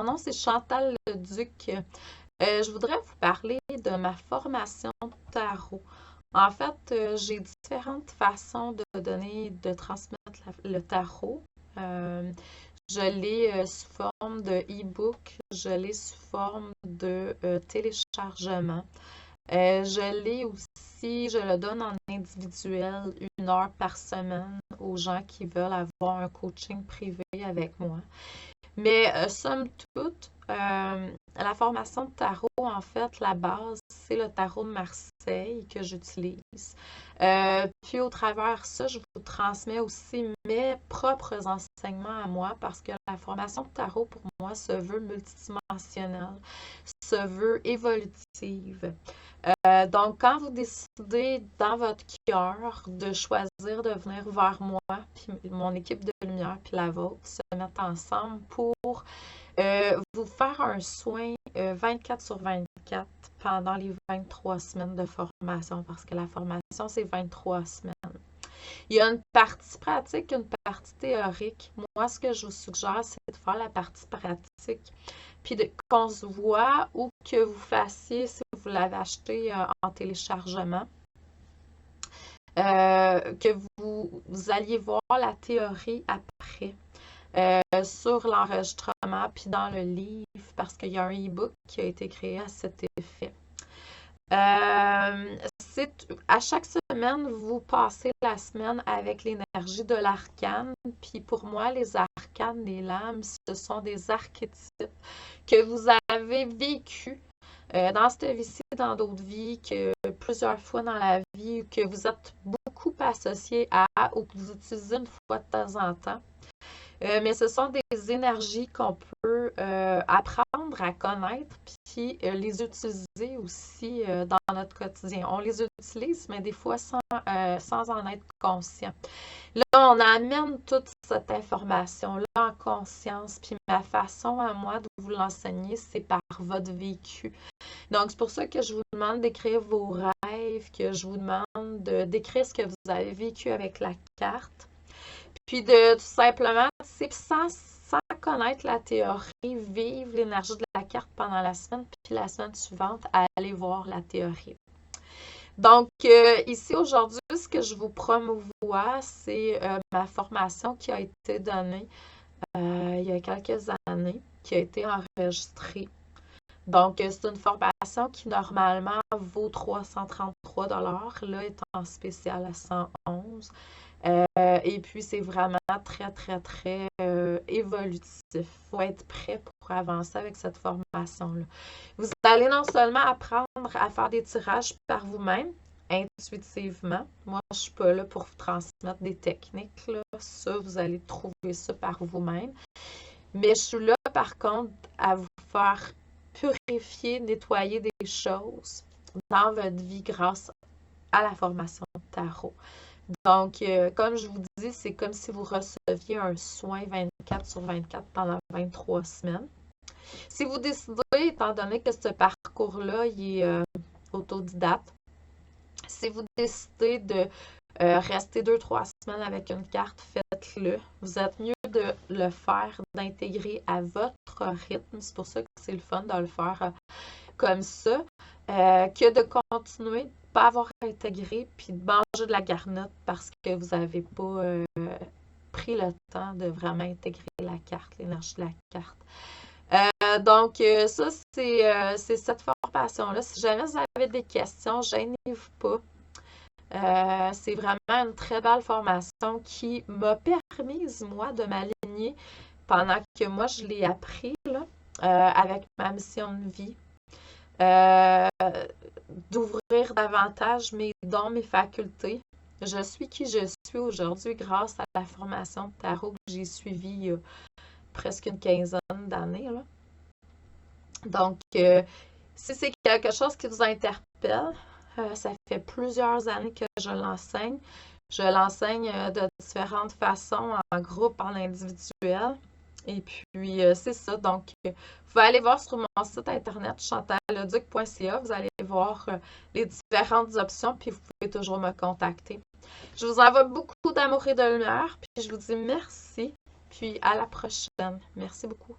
nom, c'est Chantal Leduc. Je voudrais vous parler de ma formation tarot. En fait, j'ai différentes façons de transmettre le tarot. Euh, je l'ai sous forme de e-book, je l'ai sous forme de téléchargement. Je l'ai aussi, je le donne en individuel 1 heure par semaine aux gens qui veulent avoir un coaching privé avec moi. Mais somme toute, la formation de tarot, en fait, la base, c'est le tarot de Marseille que j'utilise. Puis au travers de ça, je vous transmets aussi mes propres enseignements à moi parce que la formation de tarot, pour moi, se veut multidimensionnelle, se veut évolutive. Donc, quand vous décidez dans votre cœur de choisir de venir vers moi, puis mon équipe de lumière, puis la vôtre, se mettre ensemble pour vous faire un soin 24 sur 24 pendant les 23 semaines de formation, parce que la formation, c'est 23 semaines. Il y a une partie pratique, une partie théorique. Moi, ce que je vous suggère, c'est de faire la partie pratique, puis qu'on se voit ou que vous fassiez, si vous l'avez acheté en téléchargement, que vous alliez voir la théorie après. Sur l'enregistrement puis dans le livre parce qu'il y a un e-book qui a été créé à cet effet. À chaque semaine, vous passez la semaine avec l'énergie de l'arcane. Puis pour moi, les arcanes, les lames, ce sont des archétypes que vous avez vécus dans cette vie-ci, dans d'autres vies, que plusieurs fois dans la vie, que vous êtes beaucoup associés à ou que vous utilisez une fois de temps en temps. Mais ce sont des énergies qu'on peut apprendre à connaître puis les utiliser aussi dans notre quotidien. On les utilise, mais des fois sans en être conscient. Là, on amène toute cette information-là en conscience, puis ma façon à moi de vous l'enseigner, c'est par votre vécu. Donc, c'est pour ça que je vous demande d'écrire vos rêves, que je vous demande d'écrire ce que vous avez vécu avec la carte. Puis de tout simplement, c'est sans connaître la théorie, vivre l'énergie de la carte pendant la semaine, puis la semaine suivante, aller voir la théorie. Donc, ici, aujourd'hui, ce que je vous promouvois, c'est ma formation qui a été donnée il y a quelques années, qui a été enregistrée. Donc, c'est une formation qui, normalement, vaut 333 $. Là, est en spécial à 111 $. Et puis, c'est vraiment très, très, très évolutif. Il faut être prêt pour avancer avec cette formation-là. Vous allez non seulement apprendre à faire des tirages par vous-même, intuitivement. Moi, je ne suis pas là pour vous transmettre des techniques, là. Ça, vous allez trouver ça par vous-même. Mais je suis là, par contre, à vous faire purifier, nettoyer des choses dans votre vie grâce à la formation de tarot. Donc, comme je vous dis, c'est comme si vous receviez un soin 24 sur 24 pendant 23 semaines. Si vous décidez, étant donné que ce parcours-là, il est autodidacte, si vous décidez de rester 2-3 semaines avec une carte, faites-le. Vous êtes mieux de le faire, d'intégrer à votre rythme. C'est pour ça que c'est le fun de le faire comme ça, que de continuer de ne pas avoir intégré puis de manger de la garnotte parce que vous n'avez pas pris le temps de vraiment intégrer la carte, l'énergie de la carte. Donc, ça, c'est cette formation-là. Si jamais vous avez des questions, gênez-vous pas. C'est vraiment une très belle formation qui m'a permise, moi, de m'aligner pendant que moi, je l'ai appris là, avec ma mission de vie. D'ouvrir davantage mes dons, mes facultés. Je suis qui je suis aujourd'hui grâce à la formation de tarot que j'ai suivie il y a presque une quinzaine d'années. Là. Donc, si c'est quelque chose qui vous interpelle, ça fait plusieurs années que je l'enseigne. Je l'enseigne de différentes façons, en groupe, en individuel. Et puis, c'est ça. Donc, vous pouvez aller voir sur mon site internet chantalleduc.ca. Vous allez voir les différentes options, puis vous pouvez toujours me contacter. Je vous envoie beaucoup d'amour et de lumière, puis je vous dis merci, puis à la prochaine. Merci beaucoup.